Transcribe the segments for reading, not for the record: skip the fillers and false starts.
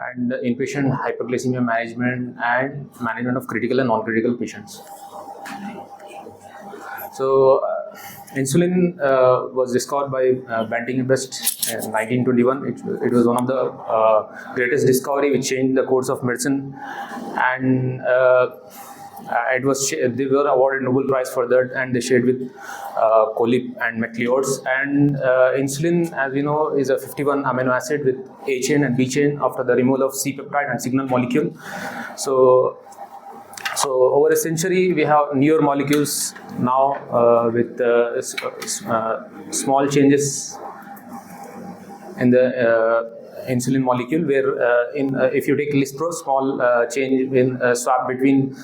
and inpatient hyperglycemia management and management of critical and non-critical patients. So, insulin was discovered by Banting and Best in 1921. It was one of the greatest discovery which changed the course of medicine, and they were awarded Nobel Prize for that, and they shared with Colip and MacLeod's. And insulin, as we know, is a 51 amino acid with A chain and B chain after the removal of C peptide and signal molecule. So over a century, we have newer molecules now with small changes in the insulin molecule, where if you take Lispro, small change in swap between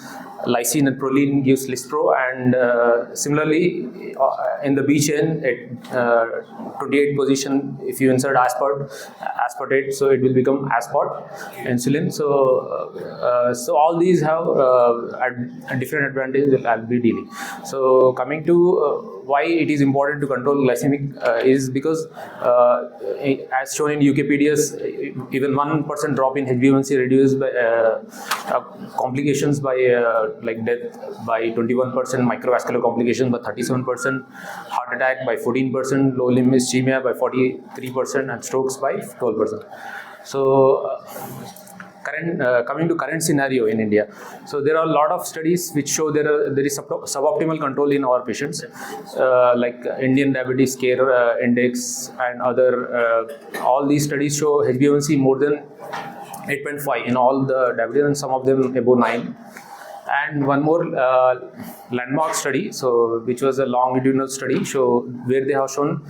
lysine and proline gives Lispro, and similarly in the B chain at 28 position, if you insert aspartate, so it will become aspart insulin. So all these have different advantages that I'll be dealing. So coming to why it is important to control glycemic is because as shown in UKPDS, even 1% drop in HbA1c reduces by complications by like death by 21%, microvascular complications by 37%, heart attack by 14%, low limb ischemia by 43%, and strokes by 12%. So coming to current scenario in India, so there are a lot of studies which show there is suboptimal control in our patients, like Indian Diabetes Care Index and other. All these studies show HbA1c more than 8.5 in all the diabetes, and some of them above 9. And one more landmark study, so which was a longitudinal study, where they have shown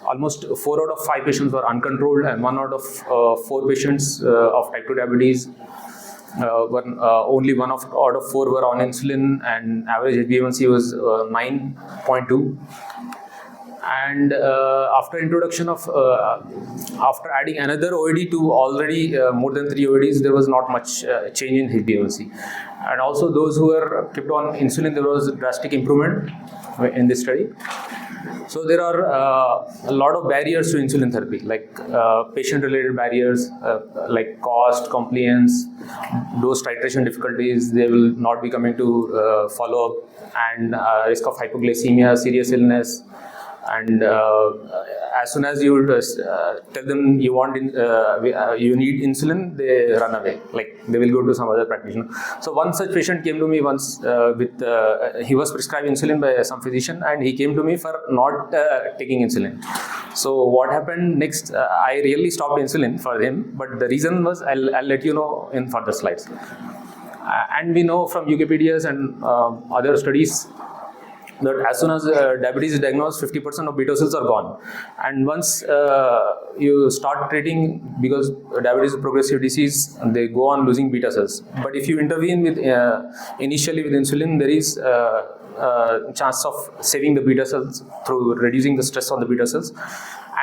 almost 4 out of 5 patients were uncontrolled, and 1 out of 4 patients of type 2 diabetes, only 1 out of 4 were on insulin, and average HbA1c was 9.2. And after introduction of, after adding another OAD to already more than 3 OADs, there was not much change in HbA1c. And also those who were kept on insulin, there was drastic improvement in this study. So there are a lot of barriers to insulin therapy, like patient-related barriers, like cost, compliance, dose titration difficulties. They will not be coming to follow up, and risk of hypoglycemia, serious illness. And as soon as you tell them you you need insulin, they run away. Like they will go to some other practitioner. So one such patient came to me once he was prescribed insulin by some physician, and he came to me for not taking insulin. So what happened next? I really stopped insulin for him, but the reason was I'll let you know in further slides. And we know from UKPDS and other studies that as soon as diabetes is diagnosed, 50% of beta cells are gone. And once you start treating, because diabetes is a progressive disease, they go on losing beta cells. But if you intervene with initially with insulin, there is chance of saving the beta cells through reducing the stress on the beta cells.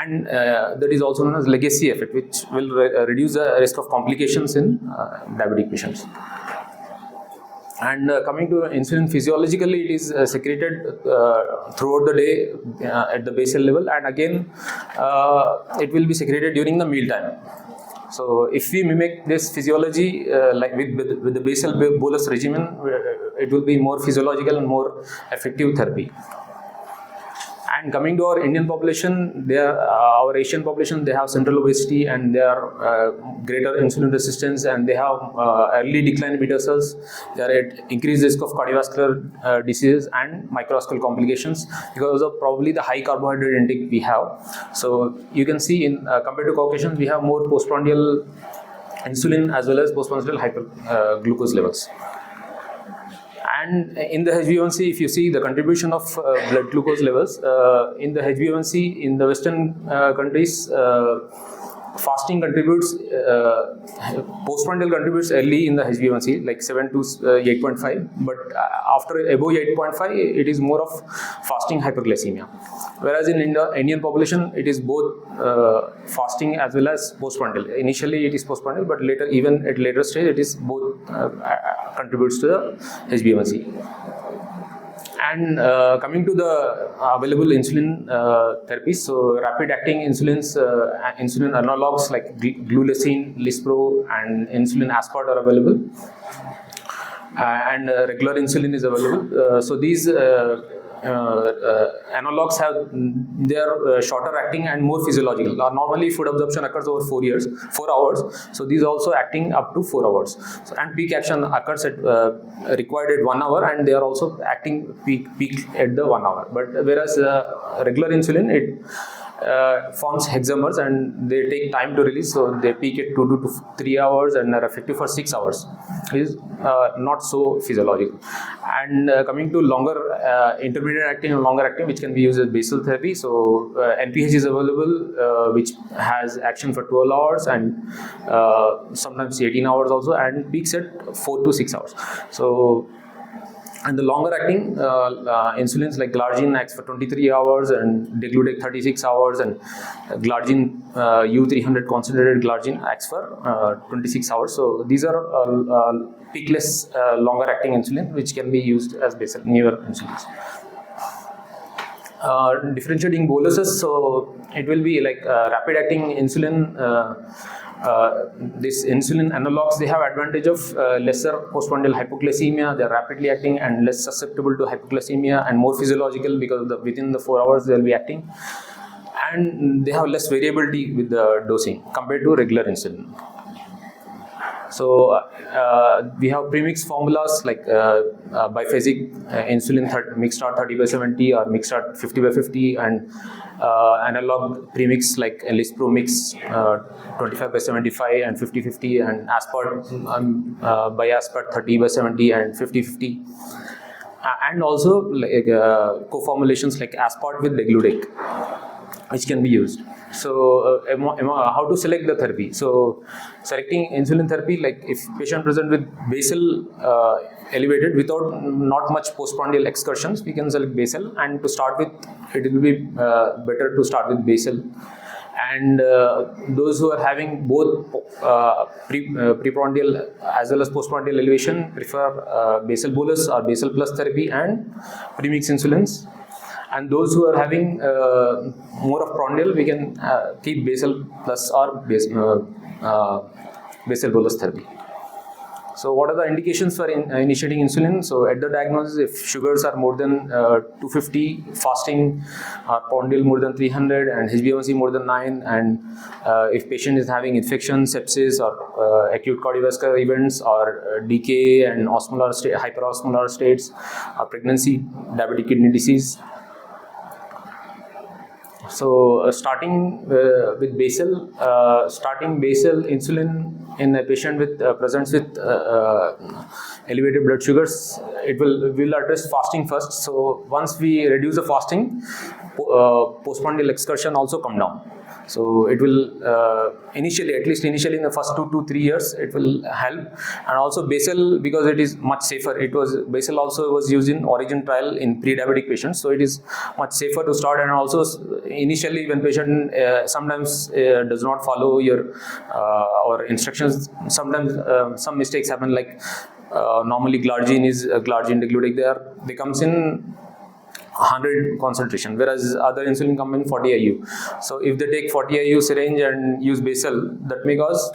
And that is also known as legacy effect, which will reduce the risk of complications in diabetic patients. And coming to insulin, physiologically it is secreted throughout the day at the basal level, and again it will be secreted during the meal time. So if we mimic this physiology like with the basal bolus regimen, it will be more physiological and more effective therapy. And coming to our Indian population, our Asian population, they have central obesity, and they are greater insulin resistance, and they have early decline in beta cells. They are at increased risk of cardiovascular diseases and microvascular complications because of probably the high carbohydrate intake we have. So you can see compared to Caucasians, we have more postprandial insulin as well as postprandial hyperglucose levels. And in the HbA1c, if you see the contribution of blood glucose levels, in the HbA1c in the Western countries, fasting contributes, postprandial contributes early in the HbA1c, like 7 to 8.5, but after above 8.5, it is more of fasting hyperglycemia. Whereas in Indian population, it is both fasting as well as postprandial. Initially, it is postprandial, but later, even at later stage, it is both contributes to the HbA1c. And coming to the available insulin therapies, so rapid acting insulins, insulin analogs like glulecine, lispro, and insulin aspart are available. And regular insulin is available. So these analogs have, they are shorter acting and more physiological. Normally food absorption occurs over 4 hours. So these also acting up to 4 hours. So, and peak action occurs at required at 1 hour, and they are also acting peak at the 1 hour. But whereas regular insulin, it forms hexamers and they take time to release, so they peak at 2 to 3 hours and are effective for 6 hours. It is not so physiological. And coming to longer intermediate acting and longer acting, which can be used as basal therapy. So NPH is available, which has action for 12 hours and sometimes 18 hours also, and peaks at 4 to 6 hours. So, and the longer acting insulins like glargine acts for 23 hours and degludec 36 hours, and glargine U300 concentrated glargine acts for 26 hours. So these are peakless longer acting insulin which can be used as basal newer insulins. Differentiating boluses, so it will be like rapid acting insulin. This insulin analogs, they have advantage of lesser postprandial hypoglycemia. They are rapidly acting and less susceptible to hypoglycemia and more physiological, because within the 4 hours they will be acting, and they have less variability with the dosing compared to regular insulin. So we have premix formulas like biphasic insulin mixtart 30/70 or mixtart 50/50, and analog premix like lispro mix 25/75 and 50/50, and aspart biaspart 30/70 and 50/50, and also like co-formulations like aspart with degludec, which can be used. So how to select the therapy? So selecting insulin therapy, like if patient present with basal elevated without not much postprandial excursions, we can select basal, and to start with it will be better to start with basal. And those who are having both preprandial as well as postprandial elevation prefer basal bolus or basal plus therapy and premix insulins. And those who are having more of prandial, we can keep basal plus or basal bolus therapy. So what are the indications for initiating insulin? So at the diagnosis, if sugars are more than 250, fasting or prandial more than 300, and HbA1c more than 9, and if patient is having infection, sepsis, or acute cardiovascular events, or decay and hyperosmolar states, pregnancy, diabetic kidney disease. So starting with basal, starting basal insulin in a patient with presents with elevated blood sugars, will address fasting first. So once we reduce the fasting, postprandial excursion also come down. So it will initially, at least initially in the first 2 to 3 years, it will help. And also basal, because it is much safer. Basal also was used in origin trial in pre-diabetic patients, so it is much safer to start. And also initially when patient sometimes does not follow your or instructions, sometimes some mistakes happen, like normally glargine is glargine degludec, they comes in 100 concentration, whereas other insulin come in 40 IU. So if they take 40 IU syringe and use basal, that may cause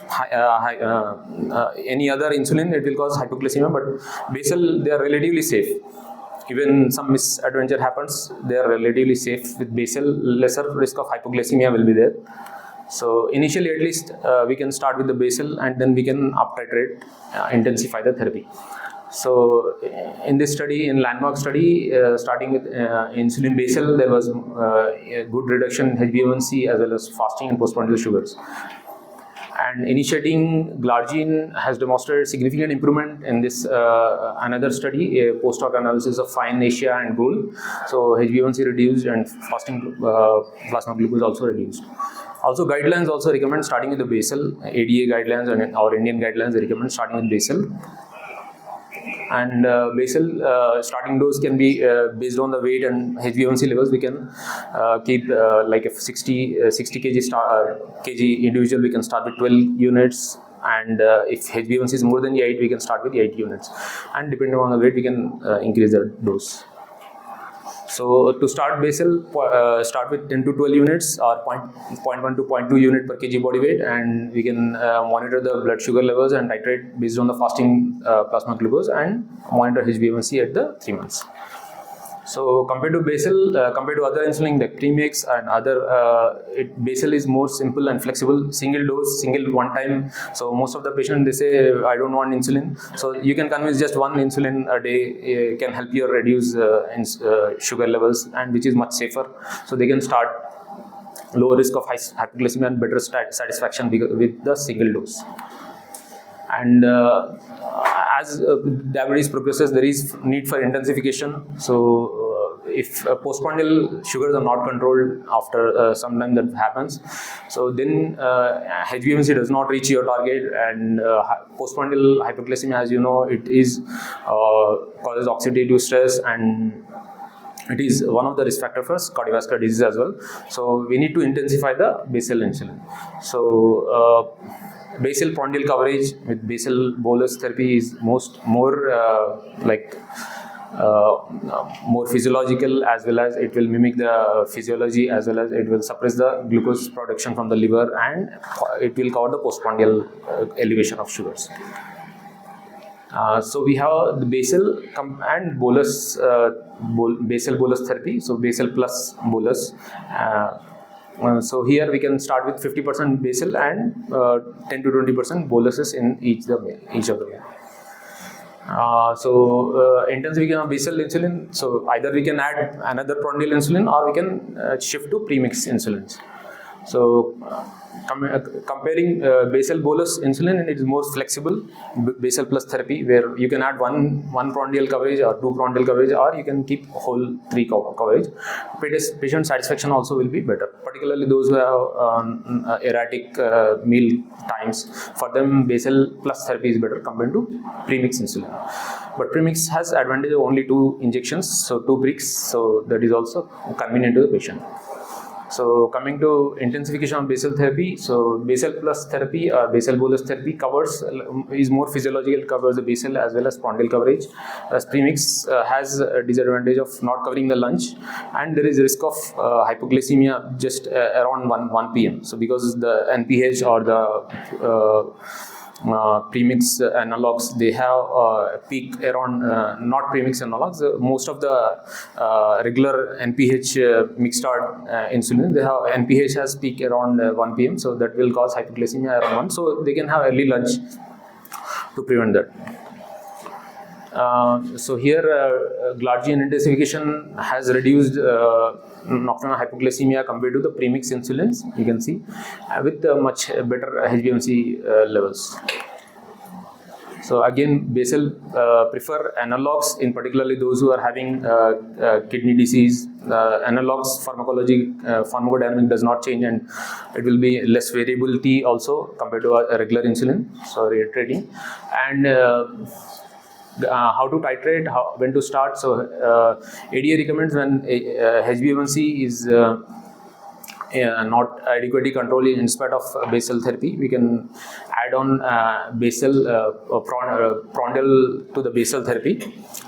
any other insulin, it will cause hypoglycemia, but basal, they are relatively safe. Even some misadventure happens, they are relatively safe with basal. Lesser risk of hypoglycemia will be there. So initially, at least we can start with the basal, and then we can up titrate, intensify the therapy. So in this study, in landmark study, starting with insulin basal, there was a good reduction in HbA1c as well as fasting and postprandial sugars. And initiating glargine has demonstrated significant improvement in this another study, a post-hoc analysis of FINE, Asia and GOAL. So HbA1c reduced and fasting plasma glucose also reduced. Also guidelines also recommend starting with the basal. ADA guidelines and our Indian guidelines recommend starting with basal. And basal starting dose can be based on the weight and HbA1c levels. We can keep like a 60 kg individual, we can start with 12 units. And if HbA1c is more than 8, we can start with 8 units. And depending on the weight, we can increase the dose. So to start basal, start with 10 to 12 units or 0.1 to 0.2 unit per kg body weight, and we can monitor the blood sugar levels and titrate based on the fasting plasma glucose and monitor HbA1c at the 3 months. So compared to basal, compared to other insulin like premix and other, basal is more simple and flexible, single dose, single one time. So most of the patients, they say, I don't want insulin. So you can convince just one insulin a day can help you reduce sugar levels, and which is much safer. So they can start low risk of hypoglycemia and better satisfaction with the single dose. And as diabetes progresses, there is need for intensification. So if postprandial sugars are not controlled after some time, that happens. So then HbA1c does not reach your target, and postprandial hypoglycemia, as you know, it is causes oxidative stress, and it is one of the risk factors for cardiovascular disease as well. So we need to intensify the basal insulin. So basal prandial coverage with basal bolus therapy is more physiological, as well as it will mimic the physiology, as well as it will suppress the glucose production from the liver, and it will cover the postprandial elevation of sugars. So we have the basal and bolus, basal bolus therapy. So basal plus bolus. So here we can start with 50% basal and 10 to 20% boluses in each of the meal. So intensification of basal insulin. So either we can add another prandial insulin, or we can shift to premix insulins. So comparing basal bolus insulin, it is more flexible, basal plus therapy, where you can add one prandial coverage or two prandial coverage, or you can keep whole 3 coverage. Patient satisfaction also will be better, particularly those who have erratic meal times. For them, basal plus therapy is better compared to premix insulin. But premix has advantage of only 2 injections, so 2 bricks, so that is also convenient to the patient. So coming to intensification of basal therapy, so basal plus therapy or basal bolus therapy is more physiological, covers the basal as well as prandial coverage. As premix has a disadvantage of not covering the lunch, and there is risk of hypoglycemia just around 1 p.m. So because the NPH or the premix analogs, they have peak around, not premix analogs, most of the regular NPH mixed insulin, they have NPH has peak around 1 p.m. So that will cause hypoglycemia around 1. So they can have early lunch to prevent that. So here glargine intensification has reduced nocturnal hypoglycememia compared to the premix insulins, you can see, with much better HbA1c levels. So again, basal prefer analogs, in particularly those who are having kidney disease. Analogs pharmacodynamic does not change, and it will be less variability also compared to a regular insulin. So reiterating, and how to titrate, when to start. So ADA recommends when HbA1c is not adequately controlled in spite of basal therapy, we can add on basal prandial to the basal therapy.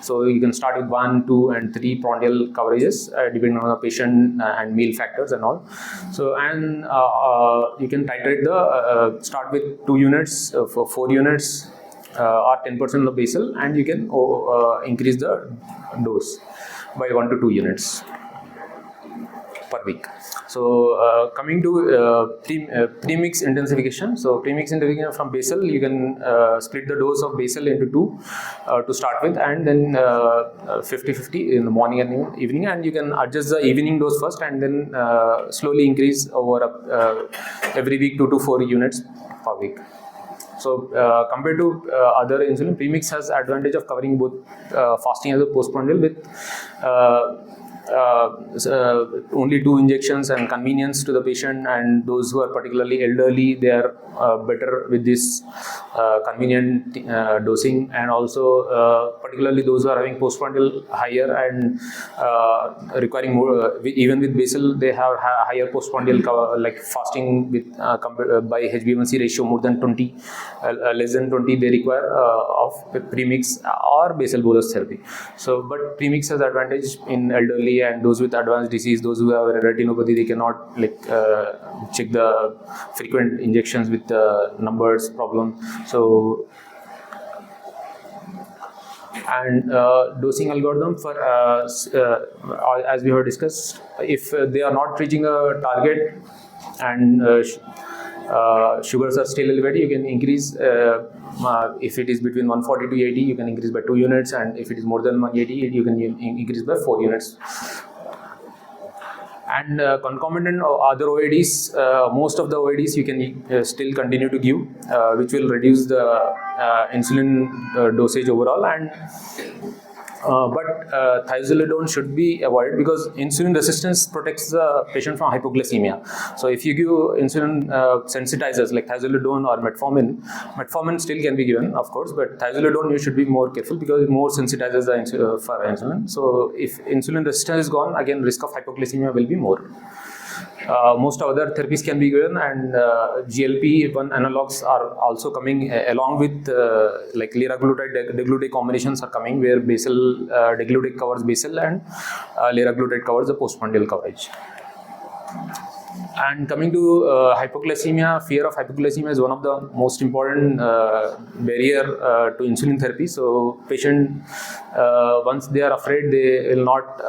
So you can start with 1, 2, and 3 prandial coverages depending on the patient and meal factors and all. So and you can titrate start with 2 units for 4 units. Or 10% of basal, and you can increase the dose by 1 to 2 units per week. So coming to premix intensification. So premix intensification from basal, you can split the dose of basal into 2 to start with, and then 50-50 in the morning and evening, and you can adjust the evening dose first, and then slowly increase over every week 2 to 4 units per week. So compared to other insulin, premix has advantage of covering both fasting as well as postprandial with only 2 injections and convenience to the patient, and those who are particularly elderly, they are better with this convenient dosing, and also particularly those who are having postprandial higher and requiring more, even with basal, they have higher postprandial cover, like fasting with by HbA1c ratio more than 20, less than 20 they require of premix or basal bolus therapy. So but premix has advantage in elderly early, and those with advanced disease, those who have retinopathy, they cannot check the frequent injections with the numbers problem. So, and dosing algorithm for as we have discussed, if they are not reaching a target and sugars are still elevated, you can increase. If it is between 140 to 80, you can increase by 2 units, and if it is more than 180, you can increase by 4 units. And concomitant other OADs, most of the OADs you can still continue to give, which will reduce the insulin dosage overall. And but thiazolidone should be avoided because insulin resistance protects the patient from hypoglycemia. So if you give insulin sensitizers like thiazolidone or metformin still can be given, of course, but thiazolidone you should be more careful because it more sensitizes the for insulin. So if insulin resistance is gone, again risk of hypoglycemia will be more. Most other therapies can be given, and GLP-1 analogs are also coming along with like liraglutide degludec combinations are coming, where basal degludec covers basal and liraglutide covers the postprandial coverage. And coming to hypoglycemia, fear of hypoglycemia is one of the most important barrier to insulin therapy. So patient, once they are afraid, they will not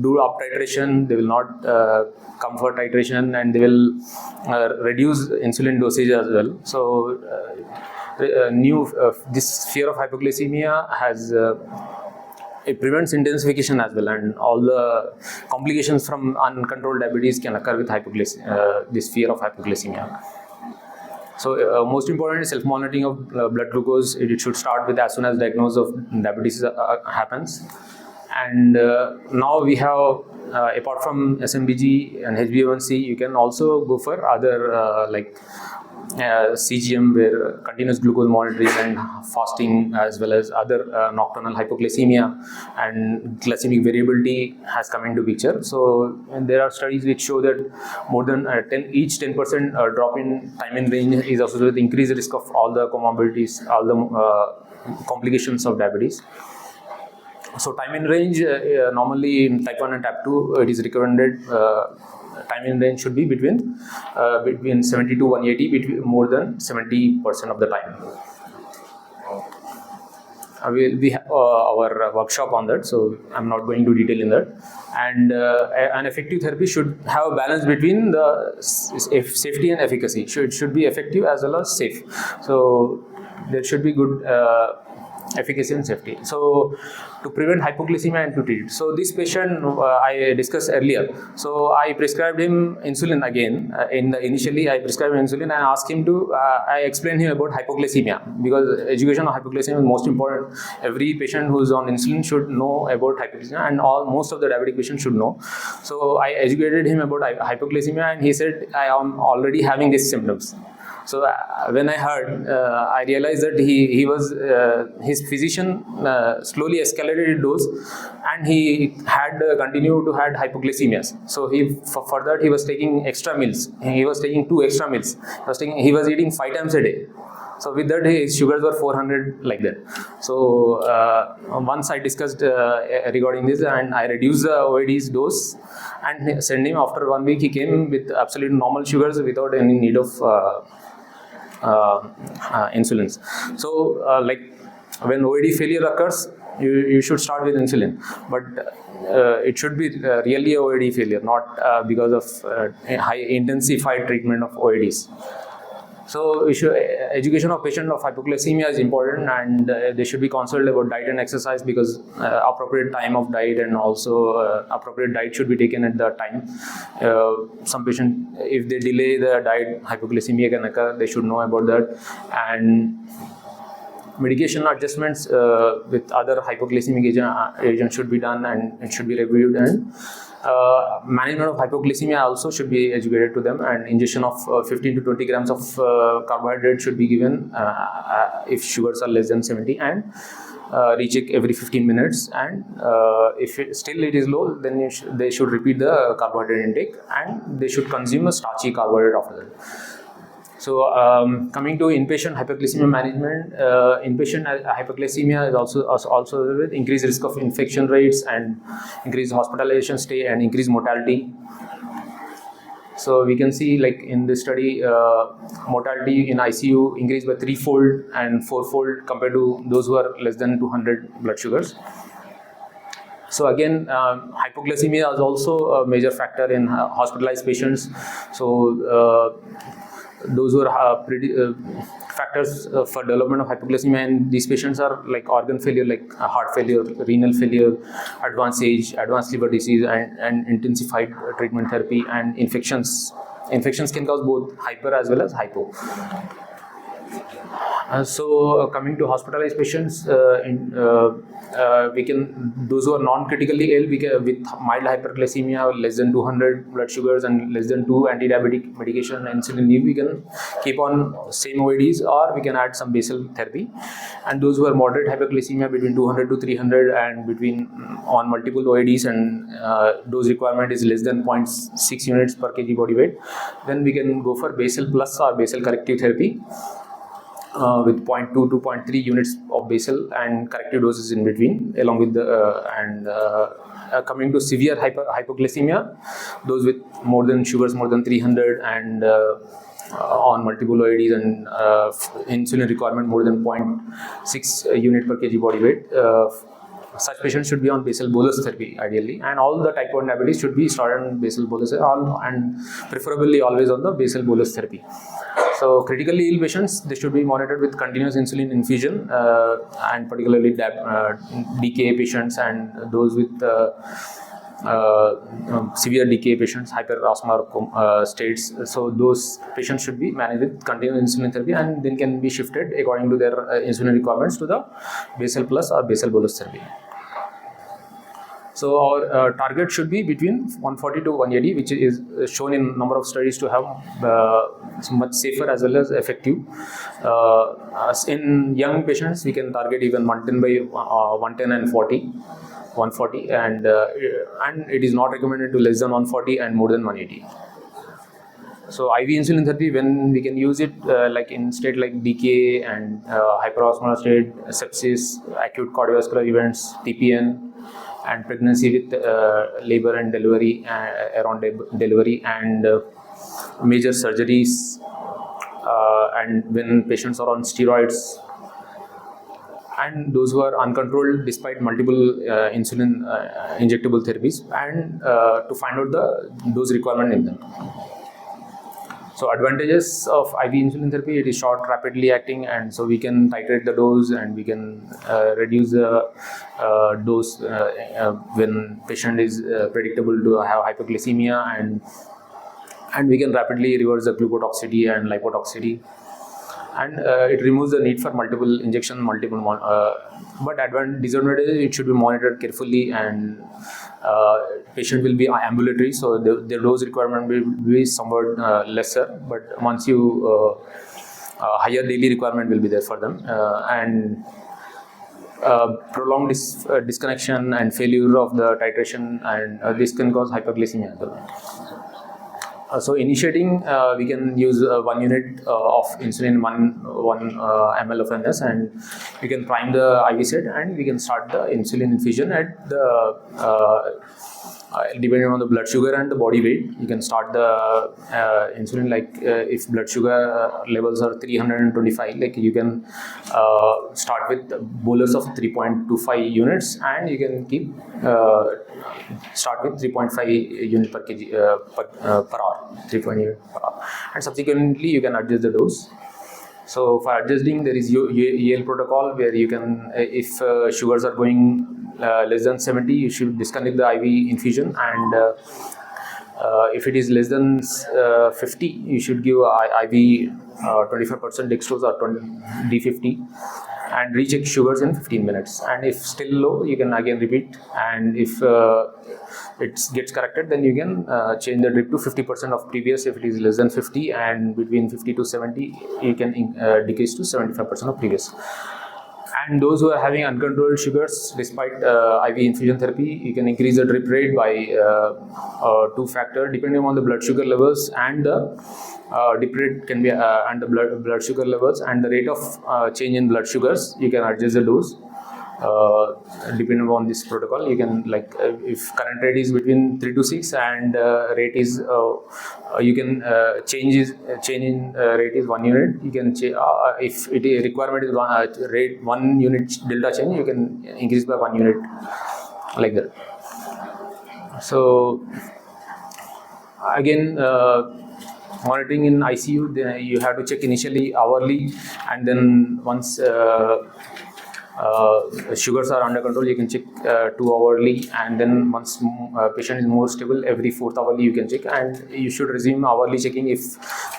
do up titration, they will not come for titration, and they will reduce insulin dosage as well. So this fear of hypoglycemia has it prevents intensification as well, and all the complications from uncontrolled diabetes can occur with this fear of hypoglycemia. So most important is self-monitoring of blood glucose. It should start with as soon as diagnosis of diabetes happens. And now we have, apart from SMBG and HbA1c, you can also go for other like CGM, where continuous glucose monitoring and fasting, as well as other nocturnal hypoglycemia and glycemic variability has come into picture. So there are studies which show that more than 10% drop in time in range is associated with increased risk of all the comorbidities, all the complications of diabetes. So time in range, normally in type 1 and type 2, it is recommended time in range should be between 70 to 180, more than 70% of the time. We have our workshop on that, so I'm not going to detail in that. And an effective therapy should have a balance between the safety and efficacy. It should be effective as well as safe. So there should be good efficacy and safety. So to prevent hypoglycemia and to treat it. So this patient I discussed earlier. So I prescribed him insulin again. Initially I prescribed him insulin and asked him to, I explained him about hypoglycemia, because education on hypoglycemia is most important. Every patient who is on insulin should know about hypoglycemia, and most of the diabetic patients should know. So I educated him about hypoglycemia, and he said, I am already having these symptoms. So when I heard, I realized that he was his physician slowly escalated dose, and he had continued to had hypoglycemias. So for that he was taking extra meals. He was taking 2 extra meals. He was eating 5 times a day. So with that, his sugars were 400 like that. So once I discussed regarding this, and I reduced the OAD's dose and sent him. After 1 week, he came with absolute normal sugars without any need of insulins. So like when OAD failure occurs, you should start with insulin, but it should be really a OAD failure, not because of high intensified treatment of OADs. So education of patient of hypoglycemia is important, and they should be consulted about diet and exercise, because appropriate time of diet and also appropriate diet should be taken at the time. Some patient, if they delay the diet, hypoglycemia can occur. They should know about that. And medication adjustments with other hypoglycemic agents should be done, and it should be reviewed. And management of hypoglycemia also should be educated to them, and ingestion of 15 to 20 grams of carbohydrate should be given if sugars are less than 70, and recheck every 15 minutes. And if still it is low, then they should repeat the carbohydrate intake, and they should consume a starchy carbohydrate after that. So coming to inpatient hyperglycemia management, inpatient hyperglycemia is also with increased risk of infection rates and increased hospitalization stay and increased mortality. So we can see, like in this study, mortality in ICU increased by 3-fold and 4-fold compared to those who are less than 200 blood sugars. So again, hypoglycemia is also a major factor in hospitalized patients. So those who are factors for development of hypoglycemia in these patients are like organ failure, like heart failure, renal failure, advanced age, advanced liver disease, and intensified treatment therapy, and infections. Infections can cause both hyper as well as hypo. So coming to hospitalized patients, we can, those who are non-critically ill, with mild hyperglycemia, less than 200 blood sugars and less than 2 anti-diabetic medication and insulin need, we can keep on same OADs, or we can add some basal therapy. And those who are moderate hyperglycemia between 200 to 300 and between on multiple OADs and dose requirement is less than 0.6 units per kg body weight, then we can go for basal plus or basal corrective therapy. With 0.2 to 0.3 units of basal and corrective doses in between, along with the coming to severe hypoglycemia, those with more than sugars more than 300 and on multiple OADs and insulin requirement more than 0.6 unit per kg body weight. Such patients should be on basal bolus therapy ideally, and all the type 1 diabetes should be started on basal bolus, and preferably always on the basal bolus therapy. So critically ill patients, they should be monitored with continuous insulin infusion, and particularly DKA patients and those with severe DKA patients, hyperosmolar states. So those patients should be managed with continuous insulin therapy, and then can be shifted according to their insulin requirements to the basal plus or basal bolus therapy. So our target should be between 140 to 180, which is shown in number of studies to have much safer as well as effective. In young patients, we can target even 110 by 110 and 140, and it is not recommended to less than 140 and more than 180. So IV insulin therapy, when we can use it like in state like DKA and hyperosmolar state, sepsis, acute cardiovascular events, TPN, and pregnancy with labor and delivery, around delivery, and major surgeries, and when patients are on steroids, and those who are uncontrolled despite multiple insulin injectable therapies, and to find out the dose requirement in them. So advantages of IV insulin therapy: it is short, rapidly acting, and so we can titrate the dose, and we can reduce the dose when patient is predictable to have hyperglycemia, and we can rapidly reverse the glucotoxicity and lipotoxicity, and it removes the need for multiple injection, but disadvantage, it should be monitored carefully, and patient will be ambulatory, so the dose requirement will be somewhat lesser, but once you higher daily requirement will be there for them, and prolonged disconnection and failure of the titration, and this can cause hyperglycemia as well. So initiating, we can use 1 unit of insulin, 1 ml of NS, and we can prime the IV set, and we can start the insulin infusion at the depending on the blood sugar and the body weight. You can start the insulin, like if blood sugar levels are 325, like you can start with bolus of 3.25 units, and you can keep start with 3.5 unit per kg per hour, 3.8 per hour, and subsequently you can adjust the dose. So for adjusting, there is Yale protocol, where you can, if sugars are going less than 70, you should disconnect the IV infusion, and if it is less than 50, you should give IV 25% dextrose or D50, and recheck sugars in 15 minutes. And if still low, you can again repeat, and if it gets corrected, then you can change the drip to 50% of previous if it is less than 50, and between 50 to 70 you can decrease to 75% of previous. And those who are having uncontrolled sugars despite IV infusion therapy, you can increase the drip rate by 2 factors depending on the blood sugar levels, and the drip rate can be and the blood sugar levels and the rate of change in blood sugars. You can adjust the dose depending on this protocol. You can, like, if current rate is between 3 to 6 and rate is you can change in rate is 1 unit. You can if it is requirement is rate 1 unit delta change, you can increase by 1 unit, like that. So again, monitoring in ICU, then you have to check initially hourly, and then once sugars are under control, you can check 2 hourly, and then once patient is more stable, every 4th hourly you can check, and you should resume hourly checking if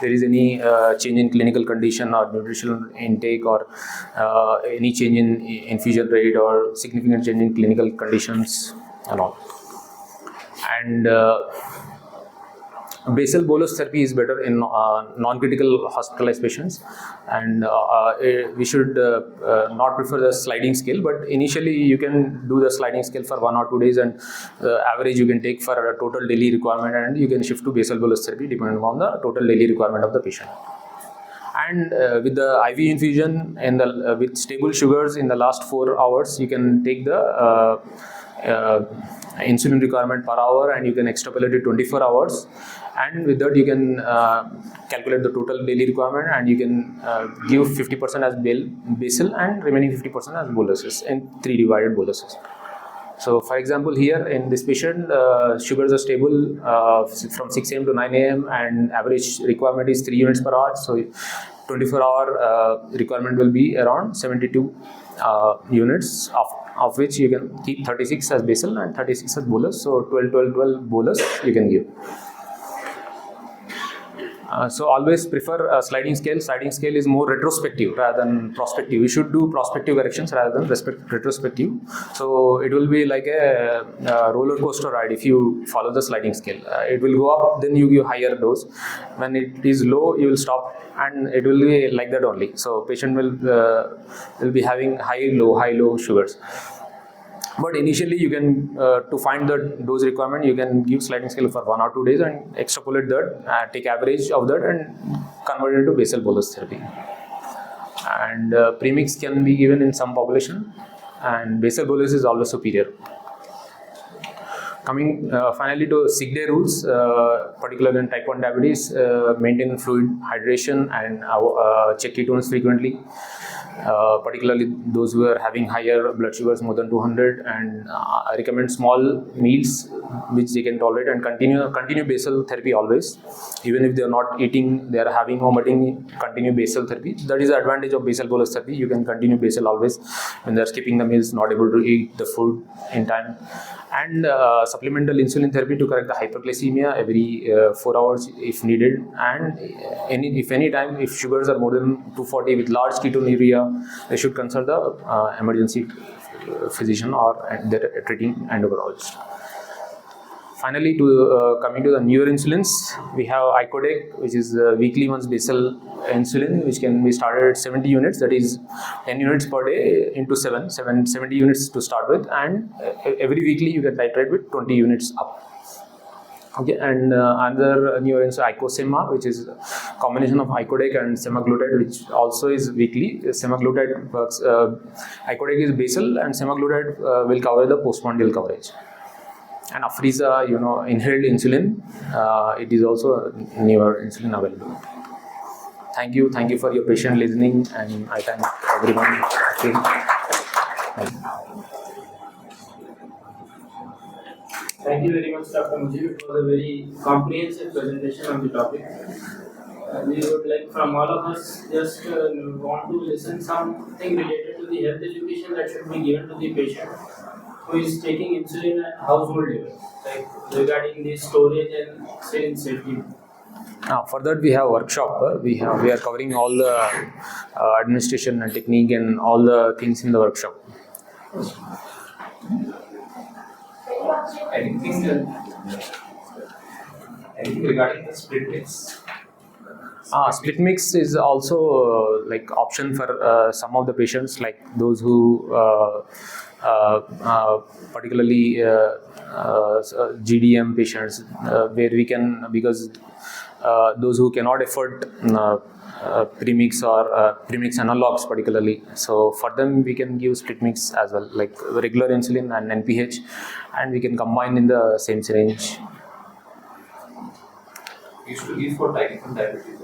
there is any change in clinical condition or nutritional intake, or any change in infusion rate or significant change in clinical conditions and all. And basal bolus therapy is better in non-critical hospitalized patients, and we should not prefer the sliding scale, but initially you can do the sliding scale for 1 or 2 days, and average you can take for a total daily requirement, and you can shift to basal bolus therapy depending on the total daily requirement of the patient. And with the IV infusion and the with stable sugars in the last 4 hours, you can take the insulin requirement per hour, and you can extrapolate it 24 hours, and with that you can calculate the total daily requirement, and you can give 50% as basal and remaining 50% as boluses in 3 divided boluses. So for example, here in this patient, sugars are stable from 6 a.m. to 9 a.m. and average requirement is 3 units per hour. So 24-hour requirement will be around 72 units, of which you can keep 36 as basal and 36 as bolus. So 12 bolus you can give. So always prefer a sliding scale. Sliding scale is more retrospective rather than prospective. We should do prospective corrections rather than retrospective. So it will be like a roller coaster ride if you follow the sliding scale. It will go up, then you give higher dose. When it is low, you will stop, and it will be like that only. So patient will be having high low sugars. But initially, you can to find the dose requirement, you can give sliding scale for 1 or 2 days and extrapolate that, take average of that, and convert it into basal bolus therapy. And premix can be given in some population, and basal bolus is always superior. Coming finally to sick day rules, particularly in type 1 diabetes, maintain fluid hydration and check ketones frequently. Particularly those who are having higher blood sugars more than 200, and I recommend small meals which they can tolerate, and continue basal therapy always. Even if they are not eating, they are having vomiting, continue basal therapy. That is the advantage of basal bolus therapy. You can continue basal always when they are skipping the meals, not able to eat the food in time. And supplemental insulin therapy to correct the hyperglycemia every 4 hours if needed. And if sugars are more than 240 with large ketonuria, they should consult the emergency physician or the treating endocrinologist. Finally, coming to the newer insulins, we have Icodec, which is weekly once basal insulin, which can be started at 70 units, that is 10 units per day into 70 units to start with, and every weekly you can titrate with 20 units up. Okay, and another newer insulin, Icosema, which is a combination of Icodec and semaglutide, which also is weekly. Semaglutide works, Icodec is basal, and semaglutide will cover the postprandial coverage. And Afreza, inhaled insulin, it is also newer insulin available. Thank you for your patient listening, and I thank everyone. Thank you very much, Dr. Mujeeb. It was a very comprehensive presentation on the topic. We would like from all of us just want to listen something related to the health education that should be given to the patient who is taking insulin at household level, like regarding the storage and syringe safety. For that we have workshop. We are covering all the administration and technique and all the things in the workshop. Anything regarding the split mix? Split mix is also like option for some of the patients, like those who particularly GDM patients, where we can, because those who cannot afford premix or premix analogs particularly, so for them we can give split mix as well, like regular insulin and NPH, and we can combine in the same syringe. Used to give for type 1 diabetes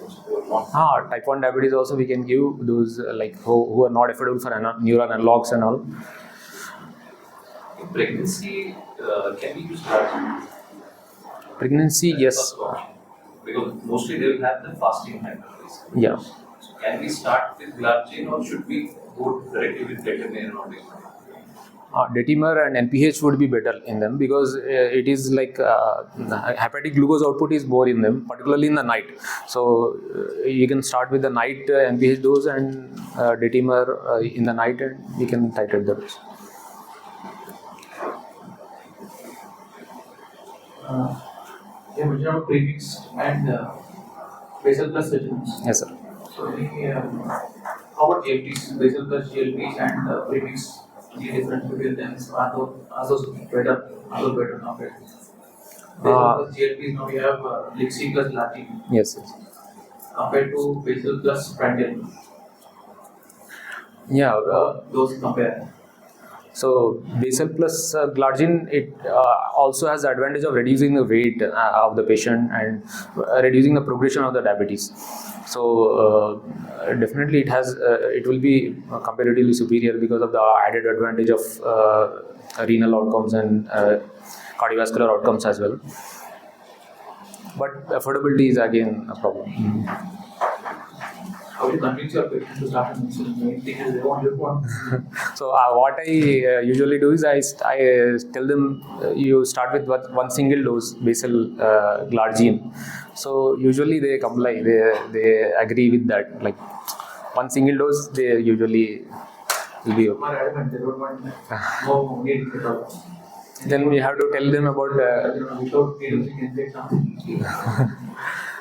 also. Type 1 diabetes also we can give those like who are not affordable for neuron analogs and all. In pregnancy, can we use glargine? Pregnancy, yes. First option. Because mostly they will have the fasting hypertension. Yeah. So can we start with glargine or should we go directly with determinant or determinant? Detimer and NPH would be better in them, because it is like hepatic glucose output is more in them, particularly in the night. So you can start with the night NPH dose and Detimer in the night, and we can titrate the dose. We have premix and basal plus regimens. Yes, sir. So, how about GLPs, basal plus GLPs and premix? The difference between them is are those better? Are those better compared? Basal plus GLPs, now we have Lixi plus Latin. Yes. Compared to basal plus Prandial. Yeah. Those compare. So basal plus glargine, it also has the advantage of reducing the weight of the patient and reducing the progression of the diabetes. So definitely it will be comparatively superior because of the added advantage of renal outcomes and cardiovascular outcomes as well. But affordability is again a problem. How do you convince your patient to start an insulin? Main thing is they won't live one. So what I usually do is I tell them you start with one single dose basal glargine. So usually they comply, they agree with that. Like one single dose, they usually will be okay. More adamant, they don't want no need at all. Then we have to tell them about. Without needles, you can take something.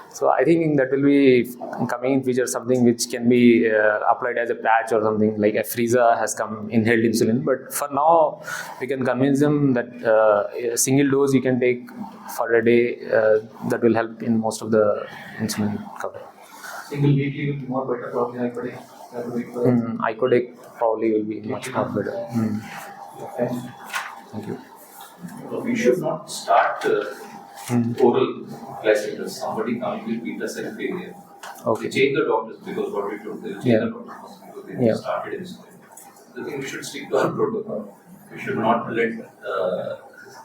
So I think that will be coming in future, something which can be applied as a patch or something, like Afreeza has come, inhaled insulin. But for now, we can convince them that a single dose you can take for a day, that will help in most of the insulin cover. Single weekly will be more better, probably Icodec probably will be much more better. Thank you. We should not start oral glycemic. Somebody coming with beta cell failure. Okay. They change the doctors because what we told, they will change the doctors because they started insulin. I think we should stick to our protocol. We should not let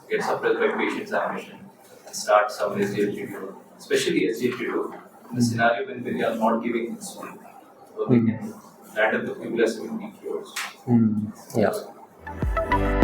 get suppressed by patient examination and start some SGLT2, especially SGLT2, in the scenario when they are not giving insulin. So they can land up with glycemic peak also. Yeah.